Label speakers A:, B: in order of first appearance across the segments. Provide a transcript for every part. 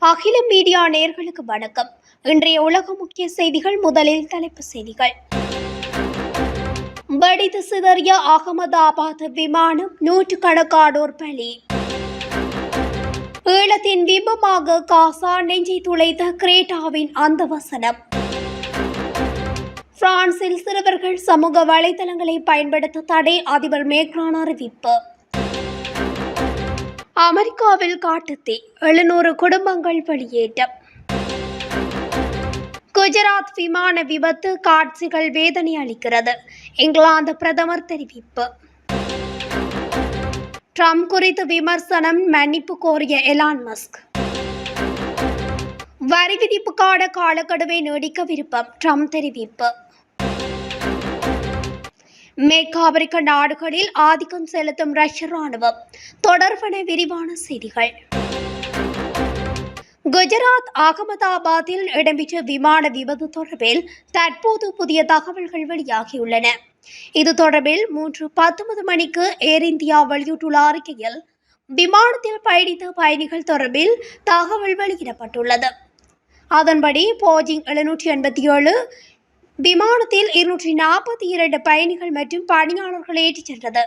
A: அகில மீடியா நேயர்களுக்கு வணக்கம். இன்றைய உலக முக்கிய செய்திகள். முதலில் தலைப்புச் செய்திகள். வெடித்து சிதறிய அகமதாபாத் விமானம், நூற்றுக்கணக்கானோர் பலி. ஈழத்தின் பிம்பமாக காசா, நெஞ்சை துளைத்த கிரேட்டாவின் அந்த வசனம். பிரான்சில் சிறுவர்கள் சமூக வலைதளங்களை பயன்படுத்த தடை, அதிபர் மேக்ரான் அறிவிப்பு. அமெரிக்காவில் காட்டுத்தீ, 700 குடும்பங்கள் வெளியேற்றம். குஜராத் விமான விபத்து காட்சிகள் வேதனை அளிக்கிறது, இங்கிலாந்து பிரதமர் தெரிவிப்பு. ட்ரம்ப் குறித்து விமர்சனம், மன்னிப்பு கோரிய எலான் மஸ்க். வரி விதிப்புக்கான காலக்கெடுவை நீடிக்க விருப்பம், ட்ரம்ப் தெரிவிப்பு. மேற்கு ஆப்பிரிக்க நாடுகளில் ஆதிக்கம் செலுத்தும் ரஷ்ய ராணுவம் தொடர்பான விரிவான செய்திகள். குஜராத் அகமதாபாத்தில் இடம்பெற்ற விமான விபத்து தொடர்பில் தற்போது புதிய தகவல்கள் வெளியாகியுள்ளன. இது தொடர்பில் 3:19 மணிக்கு ஏர் இந்தியா வெளியிட்டுள்ள அறிக்கையில் விமானத்தில் பயணித்த பயணிகள் தொடர்பில் தகவல் வெளியிடப்பட்டுள்ளது. அதன்படி போயிங் 787 விமானத்தில் 242 பயணிகள் மற்றும் பணியாளர்கள் ஏற்றிச் சென்றது.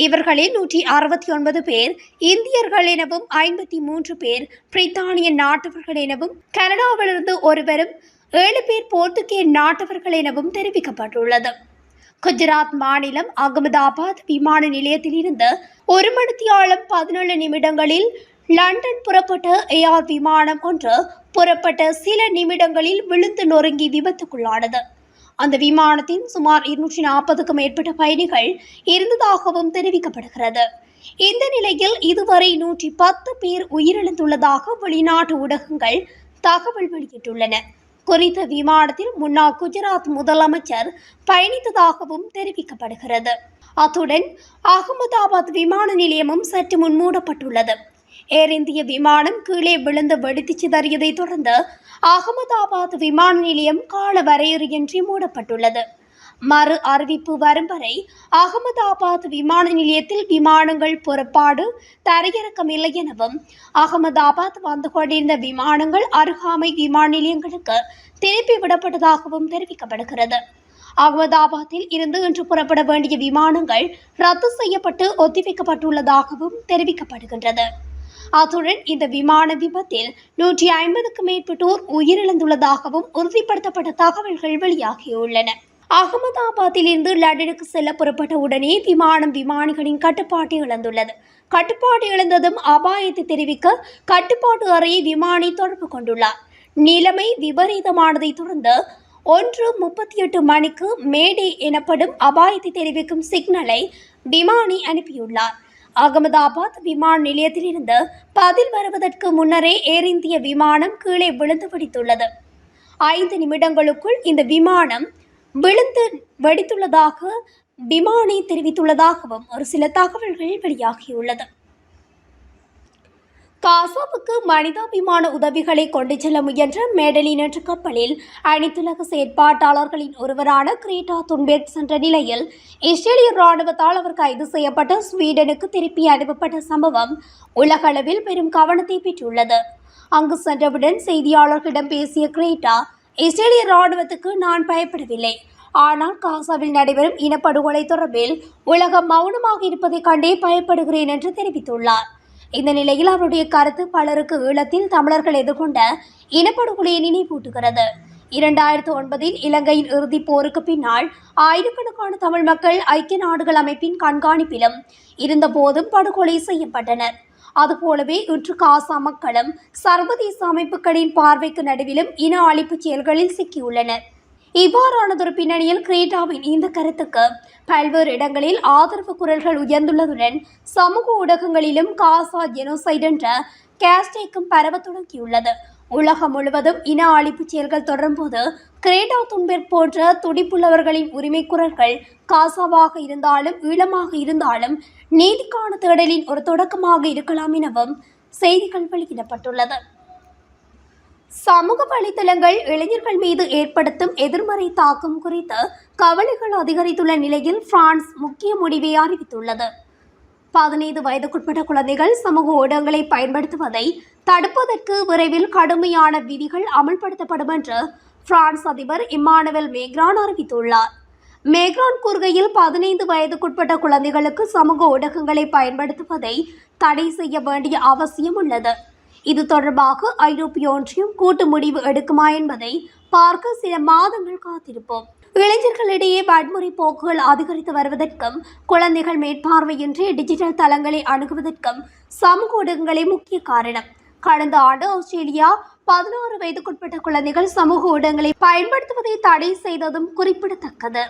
A: இவர்களில் 169 பேர் இந்தியர்கள் எனவும் 53 பேர் பிரித்தானிய நாட்டவர்கள் எனவும் கனடாவிலிருந்து ஒருவரும் 7 பேர் போர்த்துகேய நாட்டவர்கள் எனவும் தெரிவிக்கப்பட்டுள்ளது. குஜராத் மாநிலம் அகமதாபாத் விமான நிலையத்தில் இருந்து 1 மணித்தியாலம் 17 நிமிடங்களில் லண்டன் புறப்பட்ட ஏர் விமானம் ஒன்று புறப்பட்ட சில நிமிடங்களில் விழுந்து நொறுங்கி விபத்துக்குள்ளானது. அந்த விமானத்தின் சுமார் 240க்கும் மேற்பட்ட பயணிகள் இருந்ததாகவும் தெரிவிக்கப்படுகிறது. இந்த நிலையில் இதுவரை 110 பேர் உயிரிழந்துள்ளதாக வெளிநாட்டு ஊடகங்கள் தகவல் வெளியிட்டுள்ளன. குறித்த விமானத்தில் முன்னாள் குஜராத் முதலமைச்சர் பயணித்ததாகவும் தெரிவிக்கப்படுகிறது. அத்துடன் அகமதாபாத் விமான நிலையமும் சற்று முன் மூடப்பட்டுள்ளது. ஏர் இந்திய விமானம் கீழே விழுந்து வெடித்து சிதறியதை தொடர்ந்து அகமதாபாத் விமான நிலையம் கால வரையறையின்றி மூடப்பட்டுள்ளது. மறு அறிவிப்பு வரும் வரை அகமதாபாத் விமான நிலையத்தில் விமானங்கள் புறப்பாடு, தரையிறக்கம் இல்லை எனவும் அகமதாபாத் வந்து கொண்டிருந்த விமானங்கள் அருகாமை விமான நிலையங்களுக்கு திருப்பி விடப்பட்டதாகவும் தெரிவிக்கப்படுகிறது. அகமதாபாத்தில் இருந்து இன்று புறப்பட வேண்டிய விமானங்கள் ரத்து செய்யப்பட்டு ஒத்திவைக்கப்பட்டுள்ளதாகவும் தெரிவிக்கப்படுகின்றது. அத்துடன் இந்த விமான விபத்தில் 150க்கும் மேற்பட்டோர் உயிரிழந்துள்ளதாகவும் உறுதிப்படுத்தப்பட்ட தகவல்கள் வெளியாகியுள்ளன. அகமதாபாத்தில் இருந்து லண்டனுக்கு செல்ல புறப்பட்ட உடனே விமானிகளின் கட்டுப்பாட்டை இழந்துள்ளது. கட்டுப்பாடு இழந்ததும் அபாயத்தை தெரிவிக்க கட்டுப்பாட்டு அறையை விமானி தொடர்பு கொண்டுள்ளார். நிலைமை விபரீதமானதை தொடர்ந்து 1:38 மணிக்கு மேடே எனப்படும் அபாயத்தை தெரிவிக்கும் சிக்னலை விமானி அனுப்பியுள்ளார். அகமதாபாத் விமான நிலையத்திலிருந்து பதில் வருவதற்கு முன்னரே ஏர் இந்திய விமானம் கீழே விழுந்து வெடித்துள்ளது. 5 நிமிடங்களுக்குள் இந்த விமானம் விழுந்து வெடித்துள்ளதாக விமானி தெரிவித்துள்ளதாகவும் ஒரு சில தகவல்கள் வெளியாகியுள்ளது. காசாவுக்கு மனிதாபிமான உதவிகளை கொண்டு செல்ல முயன்ற மேடலின் என்ற கப்பலில் அனைத்துலக செயற்பாட்டாளர்களின் ஒருவரான கிரேட்டா துன்பெர்க் சென்ற நிலையில் இஸ்ரேலிய ராணுவத்தால் அவர் கைது செய்யப்பட்ட ஸ்வீடனுக்கு திருப்பி அனுப்பப்பட்ட சம்பவம் உலகளவில் பெரும் கவனத்தை பெற்றுள்ளது. அங்கு சென்றவுடன் செய்தியாளர்களிடம் பேசிய கிரேட்டா, இஸ்ரேலிய ராணுவத்துக்கு நான் பயப்படவில்லை, ஆனால் காசாவில் நடைபெறும் இனப்படுகொலை தொடர்பில் உலகம் மௌனமாக இருப்பதைக் கண்டே பயப்படுகிறேன் என்று தெரிவித்துள்ளார். இந்த நிலையில் அவருடைய கருத்து பலருக்கு ஈழத்தில் தமிழர்கள் எதிர்கொண்ட இனப்படுகொலையை நினைவூட்டுகிறது. 2009 இலங்கையின் இறுதிப் போருக்கு பின்னால் ஆயிரக்கணக்கான தமிழ் மக்கள் ஐக்கிய நாடுகள் அமைப்பின் கண்காணிப்பிலும் இருந்தபோதும் படுகொலை செய்யப்பட்டனர். அதுபோலவே இன்று காசா மக்களும் சர்வதேச அமைப்புகளின் பார்வைக்கு நடுவிலும் இன அழிப்பு செயல்களில் சிக்கியுள்ளனர். இவ்வாறானதொரு பின்னணியில் கிரேட்டாவின் இந்த கருத்துக்கு பல்வேறு இடங்களில் ஆதரவு குரல்கள் உயர்ந்துள்ளதுடன் சமூக ஊடகங்களிலும் காசா ஜெனோசைட் என்ற கேஷ்டேக்கும் பரவ தொடங்கியுள்ளது. உலகம் முழுவதும் இன அழிப்பு செயல்கள் தொடரும்போது கிரேட்டா துன்பெர்க் போன்ற துடிப்புள்ளவர்களின் உரிமை குரல்கள் காசாவாக இருந்தாலும் ஈழமாக இருந்தாலும் நீதிக்கான தேடலின் ஒரு தொடக்கமாக இருக்கலாம் எனவும் செய்திகள் வெளியிடப்பட்டுள்ளது. சமூக வலைதளங்கள் இளைஞர்கள் மீது ஏற்படுத்தும் எதிர்மறை தாக்கம் குறித்து கவலைகள் அதிகரித்துள்ள நிலையில் பிரான்ஸ் முக்கிய முடிவை அறிவித்துள்ளது. 15 வயதுக்குட்பட்ட குழந்தைகள் சமூக ஊடகங்களை பயன்படுத்துவதை தடுப்பதற்கு விரைவில் கடுமையான விதிகள் அமல்படுத்தப்படும் என்று பிரான்ஸ் அதிபர் இம்மானுவேல் மேக்ரான் அறிவித்துள்ளார். மேக்ரான் கூறுகையில் 15 வயதுக்குட்பட்ட குழந்தைகளுக்கு சமூக ஊடகங்களை பயன்படுத்துவதை தடை செய்ய வேண்டிய அவசியம் உள்ளது. இது தொடர்பாக ஐரோப்பிய ஒன்றியம் கூட்டு முடிவு எடுக்குமா என்பதை பார்க்க சில மாதங்கள் காத்திருப்போம். இளைஞர்களிடையே வன்முறை போக்குகள் அதிகரித்து வருவதற்கும் குழந்தைகள் மேற்பார்வையின்றி டிஜிட்டல் தளங்களை அணுகுவதற்கும் சமூக ஊடகங்களே முக்கிய காரணம். கடந்த ஆண்டு ஆஸ்திரேலியா 16 வயதுக்குட்பட்ட குழந்தைகள் சமூக ஊடகங்களை பயன்படுத்துவதை தடை செய்ததும் குறிப்பிடத்தக்கது.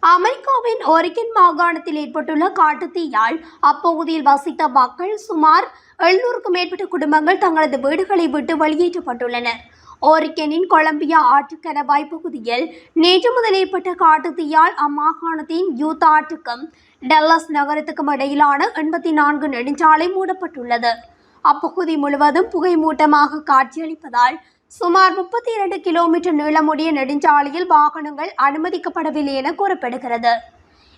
A: அமெரிக்காவின் ஒரிகன் மாகாணத்தில் ஏற்பட்டுள்ள காட்டுத்தீயால் அப்பகுதியில் வசித்த மக்கள் சுமார் 700க்கும் மேற்பட்ட குடும்பங்கள் தங்களது வீடுகளை விட்டு வெளியேற்றப்பட்டுள்ளனர். ஓரிகனின் கொலம்பியா ஆற்றுக்கணவாய் பகுதியில் நேற்று முதல் ஏற்பட்ட காட்டுத்தீயால் அம்மாகாணத்தின் யூதா ஆற்றுக்கும் டல்லஸ் நகரத்துக்கும் இடையிலான 84 நெடுஞ்சாலை மூடப்பட்டுள்ளது. அப்பகுதி முழுவதும் புகை மூட்டமாக காட்சியளிப்பதால் சுமார் 32 கிலோமீட்டர் நீளமுடைய நெடுஞ்சாலையில் வாகனங்கள் அனுமதிக்கப்படவில்லை என கூறப்படுகிறது.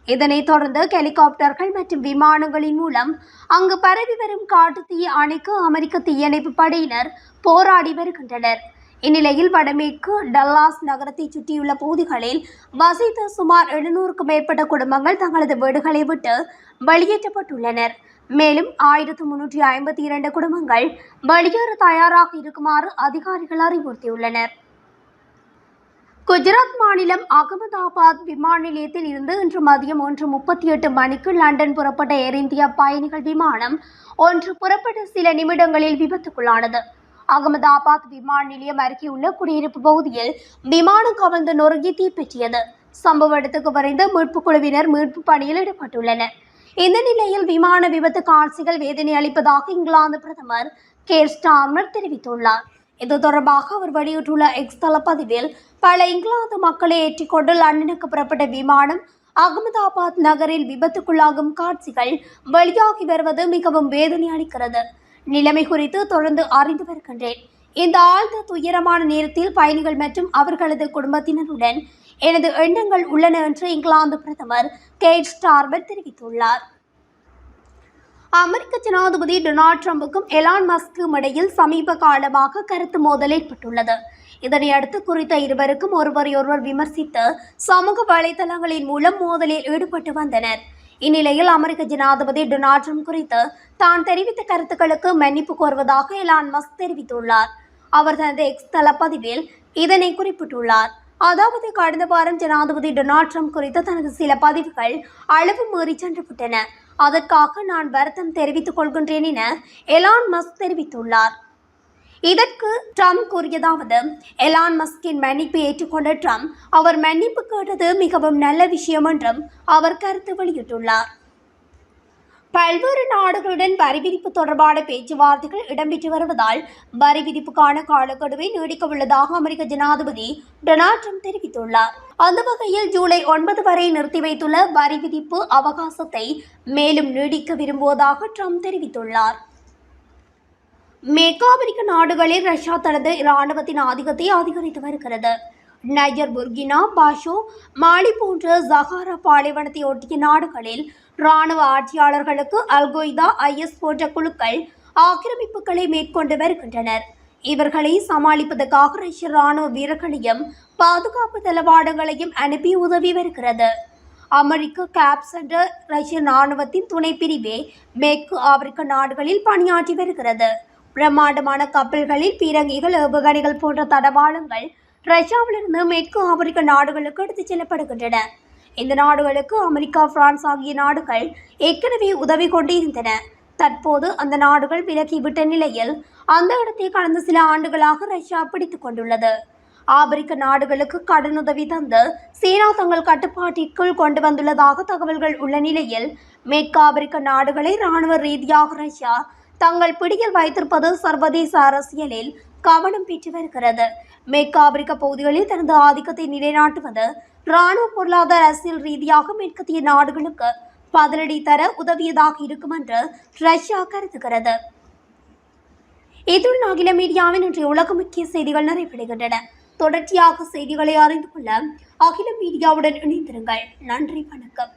A: இதனைத் தொடர்ந்து ஹெலிகாப்டர்கள் மற்றும் விமானங்களின் மூலம் அங்கு பரவி வரும் காட்டுத்தீயை அணைக்க அமெரிக்க தீயணைப்பு படையினர் போராடி வருகின்றனர். இந்நிலையில் வடமேற்கு டல்லாஸ் நகரத்தை சுற்றியுள்ள பகுதிகளில் வசித்த சுமார் 700க்கும் மேற்பட்ட குடும்பங்கள் தங்களது வீடுகளை விட்டு வெளியேற்றப்பட்டுள்ளனர். மேலும் 1352 குடும்பங்கள் வெளியேற தயாராக இருக்குமாறு அதிகாரிகள் அறிவுறுத்தியுள்ளனர். குஜராத் மாநிலம் அகமதாபாத் விமான நிலையத்தில் இருந்து இன்று மதியம் 1:38 மணிக்கு லண்டன் புறப்பட்ட ஏர் இந்தியா பயணிகள் விமானம் ஒன்று புறப்பட்ட சில நிமிடங்களில் விபத்துக்குள்ளானது. அகமதாபாத் விமான நிலையம் அருகே உள்ள குடியிருப்பு பகுதியில் விமானம் கவிழ்ந்து நொறுங்கி தீப்பற்றியது. சம்பவ இடத்துக்கு விரைந்த மீட்புக் குழுவினர் மீட்பு பணியில் ஈடுபட்டுள்ளனர். இந்த நிலையில் விமான விபத்து காட்சிகள் வேதனை அளிப்பதாக இங்கிலாந்து பிரதமர் கேர் ஸ்டார்மர் தெரிவித்துள்ளார். இது தொடர்பாக அவர் வெளியிட்டுள்ள எக்ஸ் தள பதிவில் பல இங்கிலாந்து மக்களை ஏற்றிக்கொண்டு லண்டனுக்கு புறப்பட்ட விமானம் அகமதாபாத் நகரில் விபத்துக்குள்ளாகும் காட்சிகள் வெளியாகி வருவது மிகவும் வேதனை அளிக்கிறது. நிலைமை குறித்து தொடர்ந்து அறிந்து வருகின்றேன். இந்த ஆழ்ந்த துயரமான நேரத்தில் பயணிகள் மற்றும் அவர்களது குடும்பத்தினருடன் எனது எண்ணங்கள் உள்ளன என்று இங்கிலாந்து பிரதமர் கேர் ஸ்டார்மர் தெரிவித்துள்ளார். அமெரிக்க ஜனாதிபதி டொனால்ட் ட்ரம்புக்கும் எலான் மஸ்க்கும் இடையில் சமீப காலமாக கருத்து மோதல் ஏற்பட்டுள்ளது. இதனையடுத்து குறித்த இருவருக்கும் ஒருவரையொருவர் விமர்சித்து சமூக வலைதளங்களின் மூலம் மோதலில் ஈடுபட்டு வந்தனர். இந்நிலையில் அமெரிக்க ஜனாதிபதி டொனால்ட் ட்ரம்ப் குறித்து தான் தெரிவித்த கருத்துக்களுக்கு மன்னிப்பு கோருவதாக எலான் மஸ்க் தெரிவித்துள்ளார். அவர் தனது எக்ஸ் தள பதிவில் இதனை குறிப்பிட்டுள்ளார். அதாவது கடந்த வாரம் ஜனாதிபதி டொனால்ட் ட்ரம்ப் குறித்த தனது சில பதிவுகள் அளவு மீறி சென்றுவிட்டன. அதற்காக நான் வருத்தம் தெரிவித்துக் கொள்கின்றேன் என எலான் மஸ்க் தெரிவித்துள்ளார். இதற்கு ட்ரம்ப் கூறியதாவது, எலான் மஸ்கின் மன்னிப்பை ஏற்றுக்கொண்ட ட்ரம்ப் அவர் மன்னிப்பு கேட்டது மிகவும் நல்ல விஷயம் என்றும் அவர் கருத்து வெளியிட்டுள்ளார். பல்வேறு நாடுகளுடன் வரி விதிப்பு தொடர்பான பேச்சுவார்த்தைகள் இடம்பெற்று வருவதால் வரி விதிப்புக்கான காலக்கெடுவை நீடிக்க உள்ளதாக அமெரிக்க ஜனாதிபதி டொனால்ட் ட்ரம்ப் தெரிவித்துள்ளார். அந்த வகையில் ஜூலை 9 வரை நிறுத்தி வைத்துள்ள வரி விதிப்பு அவகாசத்தை மேலும் நீடிக்க விரும்புவதாக ட்ரம்ப் தெரிவித்துள்ளார். மேற்கு ஆப்பிரிக்க நாடுகளில் ரஷ்யா தனது இராணுவத்தின் ஆதிக்கத்தை அதிகரித்து வருகிறது. நைஜர், புர்கினா பாசோ, மாலி போன்ற சஹாரா பாலைவனத்தை ஒட்டிய நாடுகளில் இராணுவ ஆட்சியாளர்களுக்கு அல்கொய்தா, IS போன்ற குழுக்கள் ஆக்கிரமிப்புகளை மேற்கொண்டு வருகின்றனர். இவர்களை சமாளிப்பதற்காக ரஷ்ய இராணுவ வீரர்களையும் பாதுகாப்பு தளவாடங்களையும் அனுப்பி உதவி வருகிறது. அமெரிக்க கேப்ஸ் என்ற ரஷ்ய இராணுவத்தின் துணை பிரிவே மேற்கு ஆப்பிரிக்க நாடுகளில் பணியாற்றி வருகிறது. பிரம்மாண்டமான கப்பல்களில் பீரங்கிகள், ஏவுகணைகள் போன்ற தளவாடங்கள் ரஷ்யாவிலிருந்து மேற்கு ஆப்பிரிக்க நாடுகளுக்கு எடுத்துச் செல்லப்படுகின்றன. இந்த நாடுகளுக்கு அமெரிக்கா, பிரான்ஸ் ஆகிய நாடுகள் ஏற்கனவே உதவி கொண்டிருந்தன. தற்போது அந்த நாடுகள் விலகிவிட்ட நிலையில் அந்த இடத்தை கடந்த சில ஆண்டுகளாக ரஷ்யா பிடித்துக் கொண்டுள்ளது. ஆப்பிரிக்க நாடுகளுக்கு கடனுதவி தந்து சீனா தங்கள் கட்டுப்பாட்டிற்குள் கொண்டு வந்துள்ளதாக தகவல்கள் உள்ள நிலையில் மேற்கு ஆப்பிரிக்க நாடுகளை இராணுவ ரீதியாக ரஷ்யா தங்கள் பிடியில் வைத்திருப்பது சர்வதேச அரசியலில் கவனம் பெற்று வருகிறது. மேற்கு ஆப்பிரிக்க பகுதிகளில் தனது ஆதிக்கத்தை நிலைநாட்டுவது இராணுவ, பொருளாதார, அரசியல் ரீதியாக மேற்கத்திய நாடுகளுக்கு பதிலடி தர உதவியதாக இருக்கும் என்று ரஷ்யா கருதுகிறது. இதுடன் அகில மீடியாவின் இன்றைய உலக முக்கிய செய்திகள் நிறைவடைகின்றன. தொடர்ச்சியாக செய்திகளை அறிந்து கொள்ள அகில மீடியாவுடன் இணைந்திருங்கள். நன்றி, வணக்கம்.